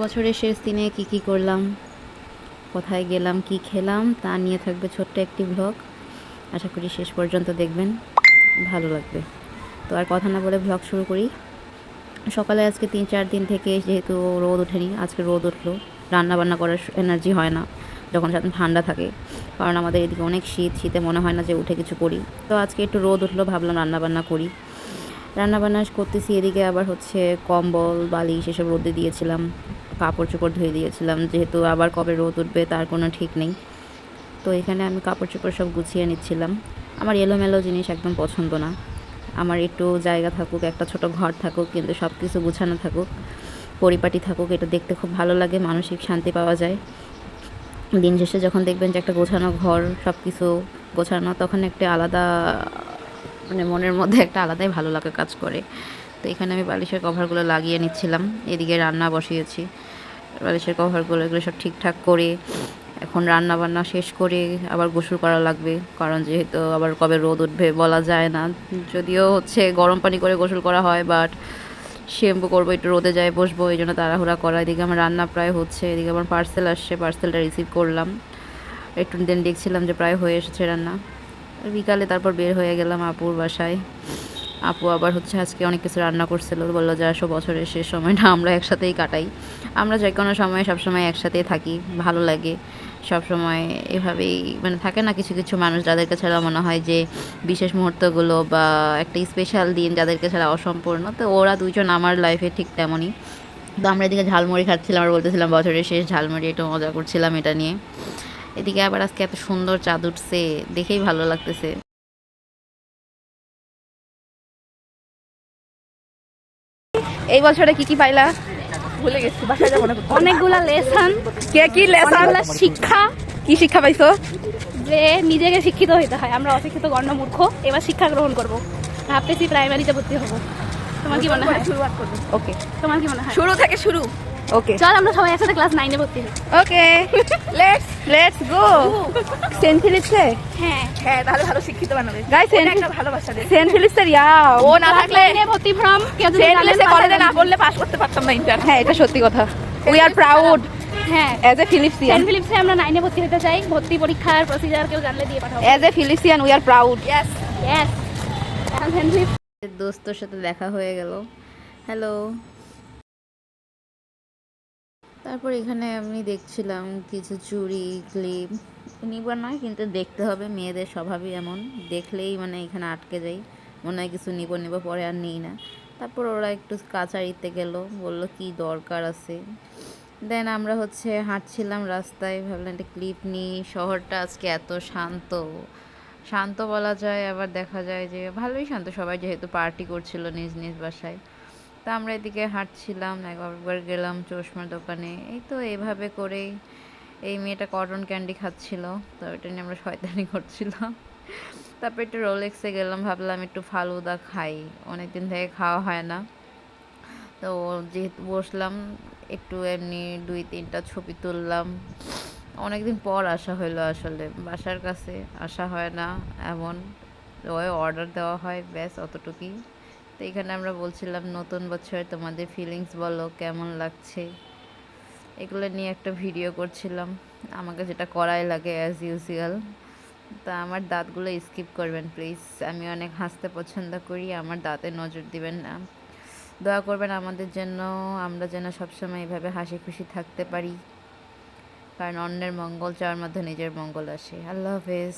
বছরের শেষ দিনে কি করলাম, কোথায় গেলাম, কি খেলাম তা নিয়ে থাকবে ছোট্ট একটি ভ্লগ। আশা করি শেষ পর্যন্ত দেখবেন, ভালো লাগবে। তো আর কথা না বলে ভ্লগ শুরু করি। সকালে আজকে 3-4 দিন থেকে যেহেতু রোদ ওঠেনি, আজকে রোদ উঠলো। রান্না বান্না করার এনার্জি হয় না যখন সাথে ঠান্ডা থাকে, কারণ আমাদের এদিকে অনেক শীতে মনে হয় না যে উঠে কিছু করি। তো আজকে একটু রোদ উঠলো, ভাবলাম রান্না বান্না করি। রান্নাবান্না করতেছি, এদিকে আবার হচ্ছে কম্বল বালিশ এসব রোদে দিয়েছিলাম, কাপড় চোপড় ধুয়ে দিয়েছিলাম, যেহেতু আবার কবে রোদ উঠবে তার কোনো ঠিক নেই। তো এখানে আমি কাপড় চোপড় সব গুছিয়ে নিচ্ছিলাম। আমার এলোমেলো জিনিস একদম পছন্দ না। আমার একটু জায়গা থাকুক, একটা ছোট ঘর থাকুক, কিন্তু সব কিছু গুছানো থাকুক, পরিপাটি থাকুক, এটা দেখতে খুব ভালো লাগে, মানসিক শান্তি পাওয়া যায়। দিন শেষে যখন দেখবেন যে একটা গোছানো ঘর, সব কিছু গোছানো, তখন একটা আলাদা মানে মনের মধ্যে একটা আলাদাই ভালো লাগা কাজ করে। তো এখানে আমি বালিশের কভারগুলো লাগিয়ে নিচ্ছিলাম, এদিকে রান্না বসিয়েছি। বালিশের কভারগুলো এগুলো সব ঠিকঠাক করে এখন রান্না বান্না শেষ করে আবার গোসল করা লাগবে, কারণ যেহেতু আবার কবে রোদ উঠবে বলা যায় না। যদিও হচ্ছে গরম পানি করে গোসল করা হয়, বাট শ্যাম্পু করবো, একটু রোদে যায় বসবো, এই জন্য তাড়াহুড়া করা। এদিকে আমার রান্না প্রায় হচ্ছে, এদিকে আমার পার্সেল আসছে, পার্সেলটা রিসিভ করলাম। একটু দিন দেখছিলাম যে প্রায় হয়ে এসেছে রান্না। বিকালে তারপর বের হয়ে গেলাম আপুর বাসায়। আপু আবার হচ্ছে আজকে অনেক কিছু রান্না করছিল, বললো যে আসো বছরের শেষ সময়টা আমরা একসাথেই কাটাই। আমরা যে কোনো সময় সবসময় একসাথেই থাকি, ভালো লাগে সবসময় এভাবেই। মানে থাকে না কিছু কিছু মানুষ যাদেরকে ছাড়া মনে হয় যে বিশেষ মুহূর্তগুলো বা একটা স্পেশাল দিন যাদেরকে ছাড়া অসম্পূর্ণ, তো ওরা দুইজন আমার লাইফে ঠিক তেমনই। তো আমরা এদিকে ঝালমুড়ি খাচ্ছিলাম আর বলতেছিলাম বছরের শেষ ঝালমুড়ি, একটু মজা করছিলাম এটা নিয়ে। এদিকে আবার আজকে এত সুন্দর চাঁদ উঠছে, দেখেই ভালো লাগতেছে। এই বছরে কি পাইলা? ভুলে গেছি, বাসায় যাবো না। অনেকগুলা লেসন, কে কি লেসন, অনেকগুলা শিক্ষা, কি শিক্ষা পাইছো? যে নিজেকে শিক্ষিত হইতে হয়। আমরা অশিক্ষিত গণ্য মূর্খ, এবার শিক্ষা গ্রহণ করব। ভাবতেছি প্রাইমারিতে ভর্তি হব। তোমার কি মনে হয়? ওকে, তোমার কি মনে হয়? শুরু থেকে শুরু। ওকে চল আমরা সবাই একসাথে ক্লাস 9 এ ভর্তি হই। ওকে, লেটস গো। সেন্ট ফিলিপসে? হ্যাঁ হ্যাঁ, তাহলে ভালো শিক্ষিত বানাবে। গাইস, একটা ভালোবাসা দেন সেন্ট ফিলিপসের। ও না থাকলে ভর্তি ফর্ম কেউ যদি সেন্ট জানেন ফিলিপসে পাঠাবেন। কলেজে না পড়লে পাস করতে পারতাম না ইন্টার। হ্যাঁ, এটা সত্যি কথা। উই আর প্রাউড হ্যাঁ, অ্যাজ এ ফিলিপসিয়ান। সেন্ট ফিলিপসে আমরা 9 এ ভর্তি হতে চাই। ভর্তি পরীক্ষার প্রসিজার কেউ জানলে দিয়ে পাঠাবো। As a Philipsian we are proud. Yes yes. এখন সেন্ট ফিলিপস দোস্তর সাথে দেখা হয়ে গেল, হ্যালো। তারপর এখানে আমি দেখছিলাম কিছু চুড়ি ক্লিপ, নিবার নয় কিন্তু দেখতে হবে, মেয়েদের স্বভাবই এমন, দেখলেই মানে এখানে আটকে যাই, মনে হয় কিছু নিব পরে আর নিই না। তারপর ওরা একটু কাচারিতে গেল, বললো কি দরকার আছে। দেন আমরা হচ্ছে হাঁটছিলাম রাস্তায়, ভাবলাম একটা ক্লিপ নিই। শহরটা আজকে এত শান্ত, শান্ত বলা যায়, আবার দেখা যায় যে ভালোই শান্ত, সবাই যেহেতু পার্টি করছিল নিজ নিজ বাসায়। তা আমরা এদিকে হাঁটছিলাম, একবার গেলাম চশমার দোকানে, এই তো এইভাবে করেই। এই মেয়েটা কটন ক্যান্ডি খাচ্ছিল, তো ওইটা নিয়ে আমরা শয়তানি করছিলাম। তারপর একটু রোলেক্সে গেলাম, ভাবলাম একটু ফালুদা খাই, অনেকদিন থেকে খাওয়া হয় না। তো যেহেতু বসলাম, একটু এমনি 2-3টা ছবি তুললাম। অনেকদিন পর আসা হলো, আসলে বাসার কাছে আসা হয় না এমন, ওই অর্ডার দেওয়া হয়, ব্যাস অতটুকুই। তো এখানে আমরা বলছিলাম নতুন বছরে তোমাদের ফিলিংস বলো, কেমন লাগছে, এগুলো নিয়ে একটা ভিডিও করছিলাম। আমাকে যেটা করাই লাগে অ্যাজ ইউজুয়াল। তা আমার দাঁতগুলো স্কিপ করবেন প্লিজ, আমি অনেক হাসতে পছন্দ করি, আমার দাঁতে নজর দিবেন না। দোয়া করবেন আমাদের জন্য, আমরা যেন সবসময় এভাবে হাসি খুশি থাকতে পারি, কারণ অন্যের মঙ্গল চাওয়ার মধ্যে নিজের মঙ্গল আসে। আল্লাহ হাফেজ।